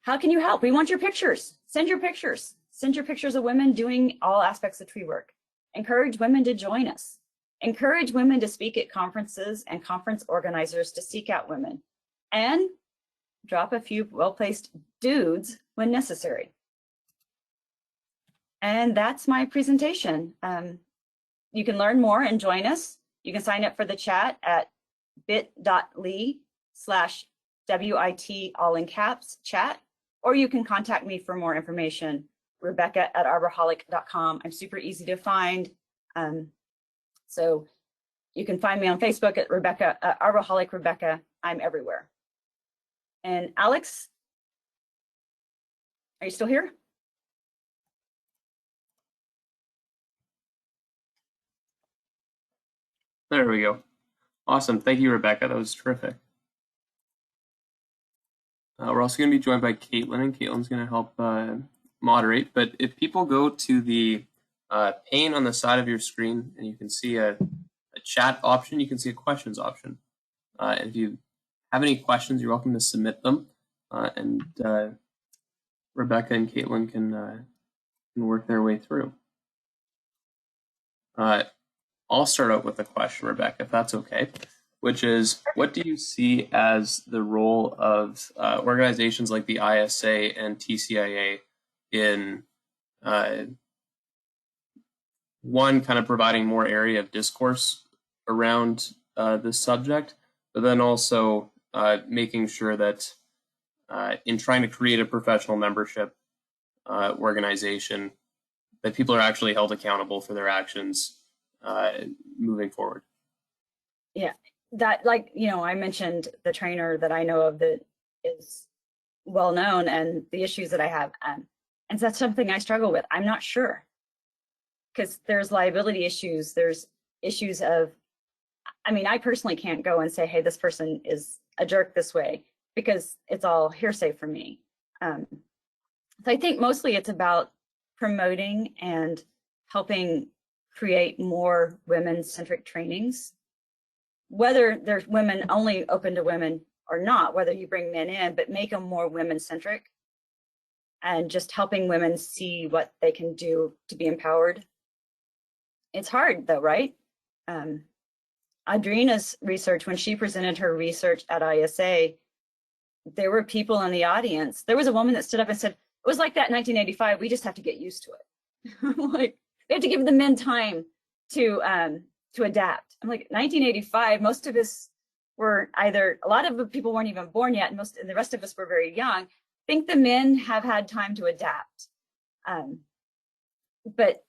how can you help? We want your pictures. Send your pictures. Send your pictures of women doing all aspects of tree work. Encourage women to join us. Encourage women to speak at conferences and conference organizers to seek out women. And drop a few well-placed dudes when necessary. And that's my presentation. You can learn more and join us. You can sign up for the chat at bit.ly/WIT all in caps chat, or you can contact me for more information, Rebecca@arborholic.com. I'm super easy to find. So you can find me on Facebook at Arborholic Rebecca. I'm everywhere. And Alex, are you still here? There we go. Awesome. Thank you, Rebecca. That was terrific. We're also going to be joined by Caitlin, and Caitlin's going to help moderate. But if people go to the pane on the side of your screen, and you can see a chat option, you can see a questions option. And if you have any questions, you're welcome to submit them. And Rebecca and Caitlin can work their way through. I'll start out with a question, Rebecca, if that's okay, which is, what do you see as the role of organizations like the ISA and TCIA in one, kind of providing more area of discourse around this subject, but then also making sure that in trying to create a professional membership organization, that people are actually held accountable for their actions moving forward? Yeah, that, like, I mentioned the trainer that I know of that is well known and the issues that I have. And that's something I struggle with. I'm not sure, because there's liability issues. There's issues of, I personally can't go and say, hey, this person is a jerk this way, because it's all hearsay for me. So I think mostly it's about promoting and helping create more women-centric trainings, whether there's women only open to women or not, whether you bring men in, but make them more women-centric, and just helping women see what they can do to be empowered. It's hard though, right? Audrina's research, when she presented her research at ISA, there were people in the audience. There was a woman that stood up and said, it was like that in 1985, we just have to get used to it. Like, we have to give the men time to adapt. I'm like, 1985, most of us were either, a lot of the people weren't even born yet, and the rest of us were very young. I think the men have had time to adapt. But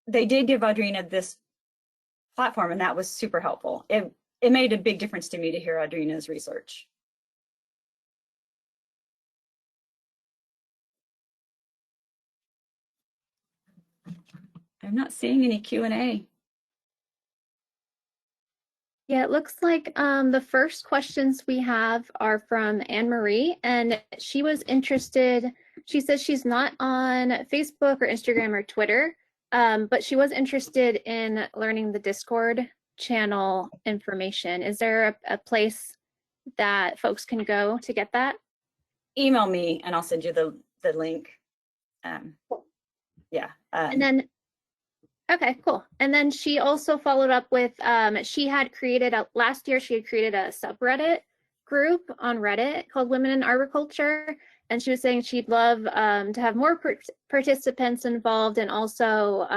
they did give Audrina this platform, and that was super helpful. It made a big difference to me to hear Audrina's research. I'm not seeing any Q&A. Yeah, it looks like the first questions we have are from Anne Marie, and she was interested. She says she's not on Facebook or Instagram or Twitter, but she was interested in learning the Discord channel information. Is there a place that folks can go to get that? Email me and I'll send you the link. Yeah. And then, okay, cool. And then she also followed up with, she had created last year, she had created a subreddit group on Reddit called Women in Arboriculture. And she was saying she'd love to have more participants involved, and also,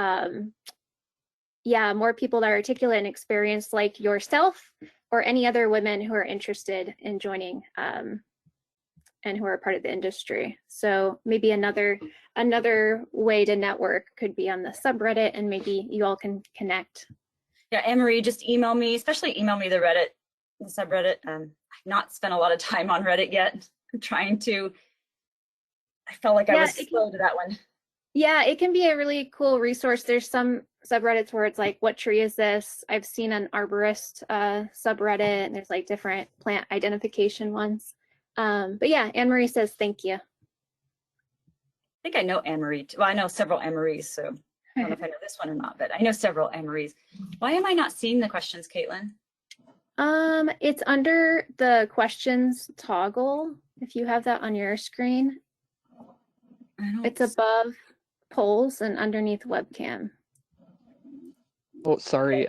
yeah, more people that are articulate and experienced like yourself or any other women who are interested in joining and who are part of the industry. So maybe another way to network could be on the subreddit, and maybe you all can connect. Yeah, Anne-Marie, just email me, especially email me the subreddit. I've not spent a lot of time on Reddit yet. I'm trying to. I felt like I was slow to that one. Yeah, it can be a really cool resource. There's some subreddits where it's like, what tree is this? I've seen an arborist subreddit, and there's like different plant identification ones. But yeah, Anne-Marie says thank you. I think I know Anne-Marie. Well, I know several Anne-Maries, so I don't know if I know this one or not, but I know several Anne-Maries. Why am I not seeing the questions, Caitlin? It's under the questions toggle. If you have that on your screen, it's above polls and underneath webcam. Oh, sorry,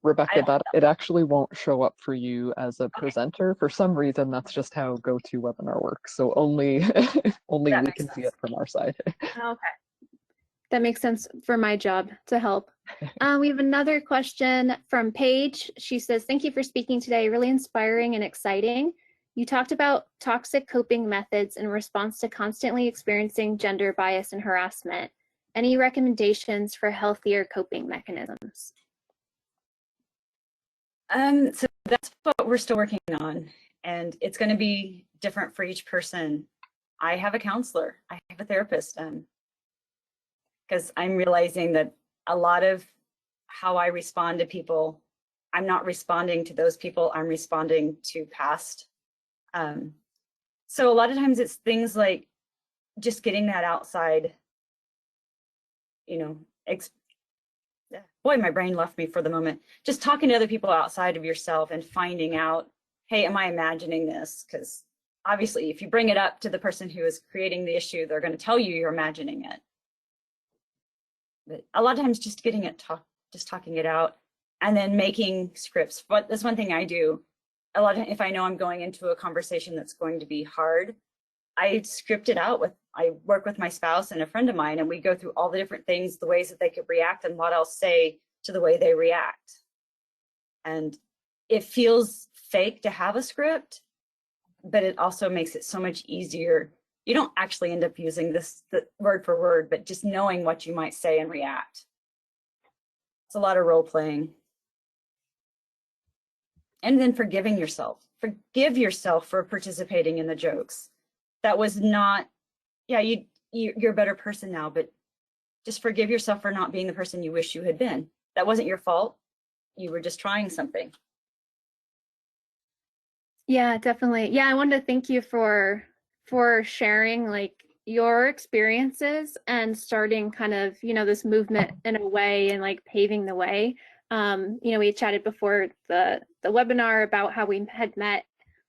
Rebecca, that it actually won't show up for you as a presenter. For some reason, that's just how GoToWebinar works. So only only we can see it from our side. Okay. That makes sense for my job to help. We have another question from Paige. She says, thank you for speaking today. Really inspiring and exciting. You talked about toxic coping methods in response to constantly experiencing gender bias and harassment. Any recommendations for healthier coping mechanisms? So that's what we're still working on, and it's going to be different for each person. I have a counselor, I have a therapist, because I'm realizing that a lot of how I respond to people, I'm not responding to those people, I'm responding to past. So a lot of times it's things like just getting that outside, you know, boy, my brain left me for the moment. Just talking to other people outside of yourself and finding out, hey, am I imagining this? Because obviously, if you bring it up to the person who is creating the issue, they're going to tell you you're imagining it. But a lot of times, just getting it, just talking it out, and then making scripts. But that's one thing I do. A lot of, if I know I'm going into a conversation that's going to be hard, I script it out I work with my spouse and a friend of mine, and we go through all the different things, the ways that they could react and what I'll say to the way they react. And it feels fake to have a script, but it also makes it so much easier. You don't actually end up using the word for word, but just knowing what you might say and react. It's a lot of role playing. And then forgiving yourself. Forgive yourself for participating in the jokes. That was not, yeah, you're a better person now, but just forgive yourself for not being the person you wish you had been. That wasn't your fault. You were just trying something. Yeah, definitely. Yeah, I wanted to thank you for sharing like your experiences and starting kind of, you know, this movement in a way and like paving the way. You know, we chatted before the webinar about how we had met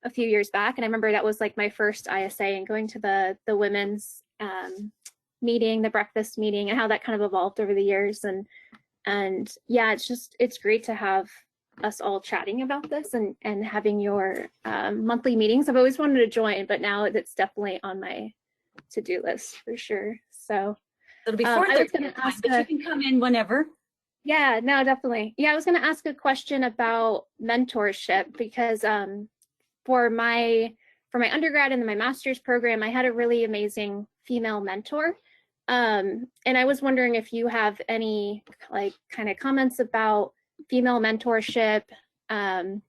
a few years back, and I remember that was like my first ISA, and going to the women's meeting, the breakfast meeting, and how that kind of evolved over the years. And yeah, it's great to have us all chatting about this and having your monthly meetings. I've always wanted to join, but now it's definitely on my to-do list for sure. So it'll be I was going to ask, but you can come in whenever. Yeah, no, definitely. Yeah, I was going to ask a question about mentorship, because for my undergrad and my master's program, I had a really amazing female mentor. And I was wondering if you have any like kind of comments about female mentorship in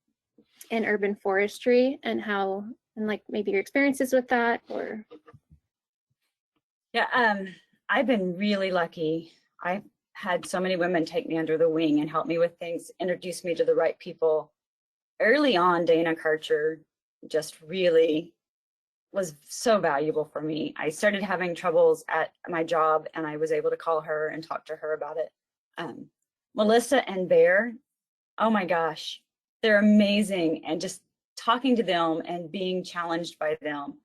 urban forestry, and how, and like maybe your experiences with that. Or yeah, I've been really lucky. I've had so many women take me under the wing and help me with things, introduce me to the right people. Early on, Dana Karcher just really was so valuable for me. I started having troubles at my job, and I was able to call her and talk to her about it. Melissa and Bear, oh my gosh, they're amazing, and just talking to them and being challenged by them.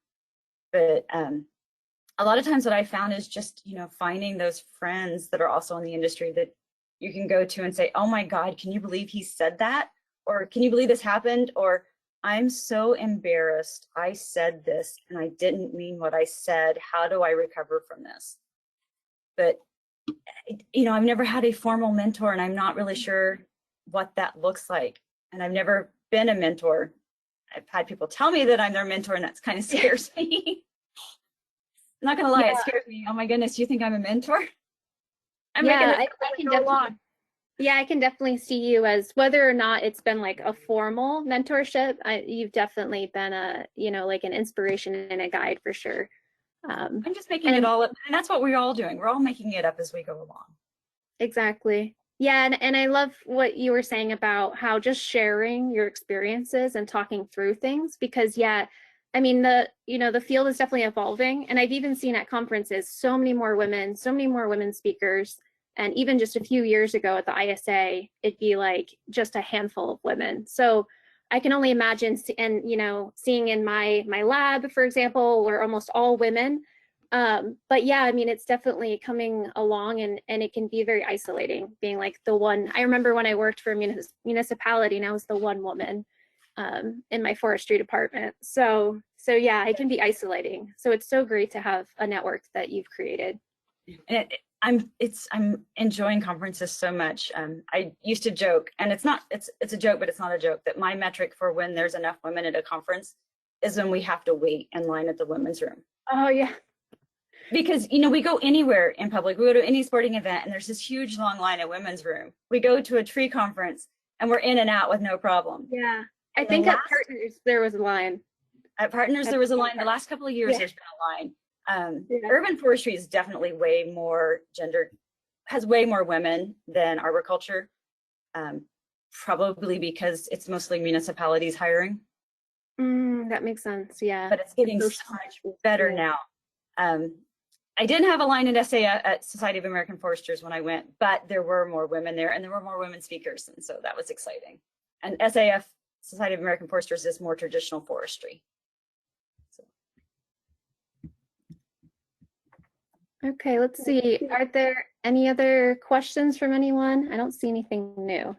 But a lot of times what I found is just, you know, finding those friends that are also in the industry that you can go to and say, oh my God, can you believe he said that? Or can you believe this happened? Or I'm so embarrassed. I said this and I didn't mean what I said. How do I recover from this? But, you know, I've never had a formal mentor and I'm not really sure what that looks like. And I've never been a mentor. I've had people tell me that I'm their mentor and that's kind of scares me. I'm not gonna lie, Yeah. it scares me. Oh my goodness, you think I'm a mentor? I'm Yeah, making this I up as can go definitely. along. Yeah, I can definitely see you as whether or not it's been like a formal mentorship. You've definitely been a, you know, like an inspiration and a guide for sure. I'm just making it And all up, and that's what we're all doing. We're all making it up as we go along. exactly. Yeah, and I love what you were saying about how just sharing your experiences and talking through things because yeah, I mean the field is definitely evolving and I've even seen at conferences so many more women speakers and even just a few years ago at the ISA it'd be like just a handful of women. So I can only imagine and you know seeing in my lab for example we're almost all women. But yeah, I mean, it's definitely coming along and it can be very isolating being like the one. I remember when I worked for a municipality and I was the one woman in my forestry department. So yeah, it can be isolating. So it's so great to have a network that you've created. And I'm enjoying conferences so much. I used to joke, and it's a joke, but it's not a joke, that my metric for when there's enough women at a conference is when we have to wait in line at the women's room. Oh yeah. Because, you know, we go anywhere in public, we go to any sporting event and there's this huge long line at women's room. We go to a tree conference and we're in and out with no problem. Yeah. I And think the at last- Partners there was a line. At Partners, there was a line. The last couple of years, Yeah. there's been a line. Yeah. Urban forestry is definitely way more gendered, has way more women than arboriculture, probably because it's mostly municipalities hiring, That makes sense. Yeah. but it's getting so much better now. I didn't have a line at SA at Society of American Foresters when I went, but there were more women there and there were more women speakers. And so that was exciting. And SAF, Society of American Foresters, is more traditional forestry. So. Okay, let's see. Are there any other questions from anyone? I don't see anything new.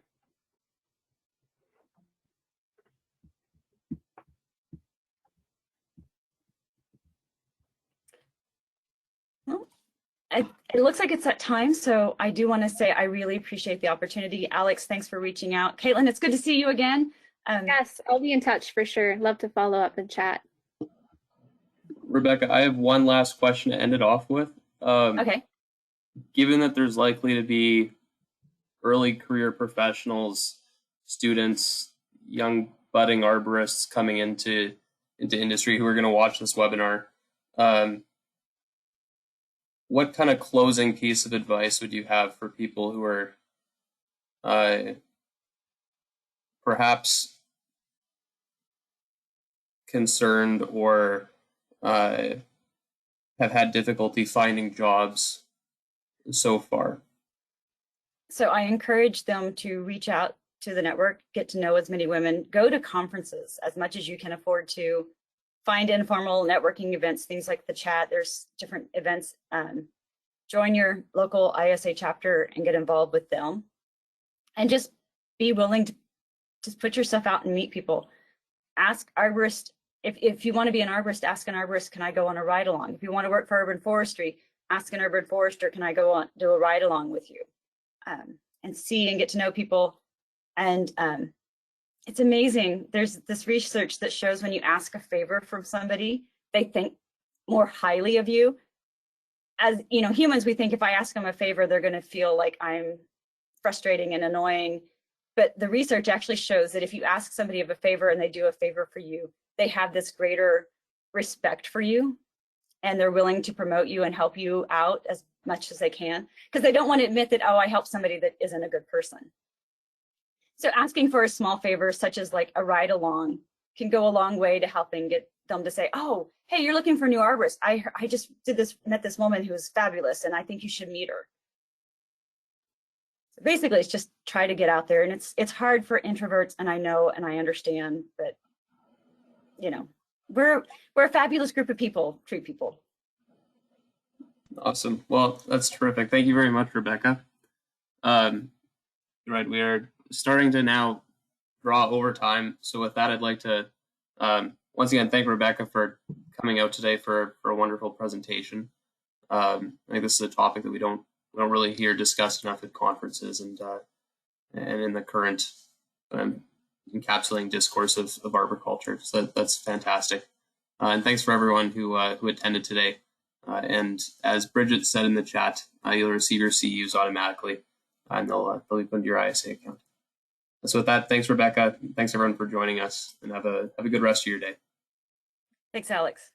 It looks like it's that time, so I do want to say I really appreciate the opportunity. Alex, thanks for reaching out. Caitlin, it's good to see you again. Yes, I'll be in touch for sure. Love to follow up and chat. Rebecca, I have one last question to end it off with. Okay. Given that there's likely to be early career professionals, students, young budding arborists coming into industry who are going to watch this webinar, what kind of closing piece of advice would you have for people who are perhaps concerned or have had difficulty finding jobs so far? So I encourage them to reach out to the network, get to know as many women, go to conferences as much as you can afford to, find informal networking events, things like the chat. There's different events. Join your local ISA chapter and get involved with them. And just be willing to just put yourself out and meet people. Ask arborists, if you want to be an arborist, ask an arborist, can I go on a ride along? If you want to work for urban forestry, ask an urban forester, can I go on, do a ride along with you? And see and get to know people. And it's amazing. There's this research that shows when you ask a favor from somebody, they think more highly of you. As you know, humans, we think if I ask them a favor, they're going to feel like I'm frustrating and annoying. But the research actually shows that if you ask somebody of a favor and they do a favor for you, they have this greater respect for you and they're willing to promote you and help you out as much as they can because they don't want to admit that, oh, I helped somebody that isn't a good person. So asking for a small favor, such as like a ride along, can go a long way to helping get them to say, oh, hey, you're looking for a new arborist. I just met this woman who was fabulous and I think you should meet her. So basically, it's just try to get out there, and it's hard for introverts, and I know and I understand, but you know, we're a fabulous group of people, tree people. Awesome. Well, that's terrific. Thank you very much, Rebecca. Right, we are starting to now draw over time. So with that, I'd like to once again thank Rebecca for coming out today for a wonderful presentation. I think this is a topic that we don't really hear discussed enough at conferences and in the current encapsulating discourse of arboriculture. So that's fantastic. And thanks for everyone who attended today. And as Bridget said in the chat, you'll receive your CEUs automatically, and they'll be put into your ISA account. So with that, thanks Rebecca. Thanks everyone for joining us, and have a good rest of your day. Thanks, Alex.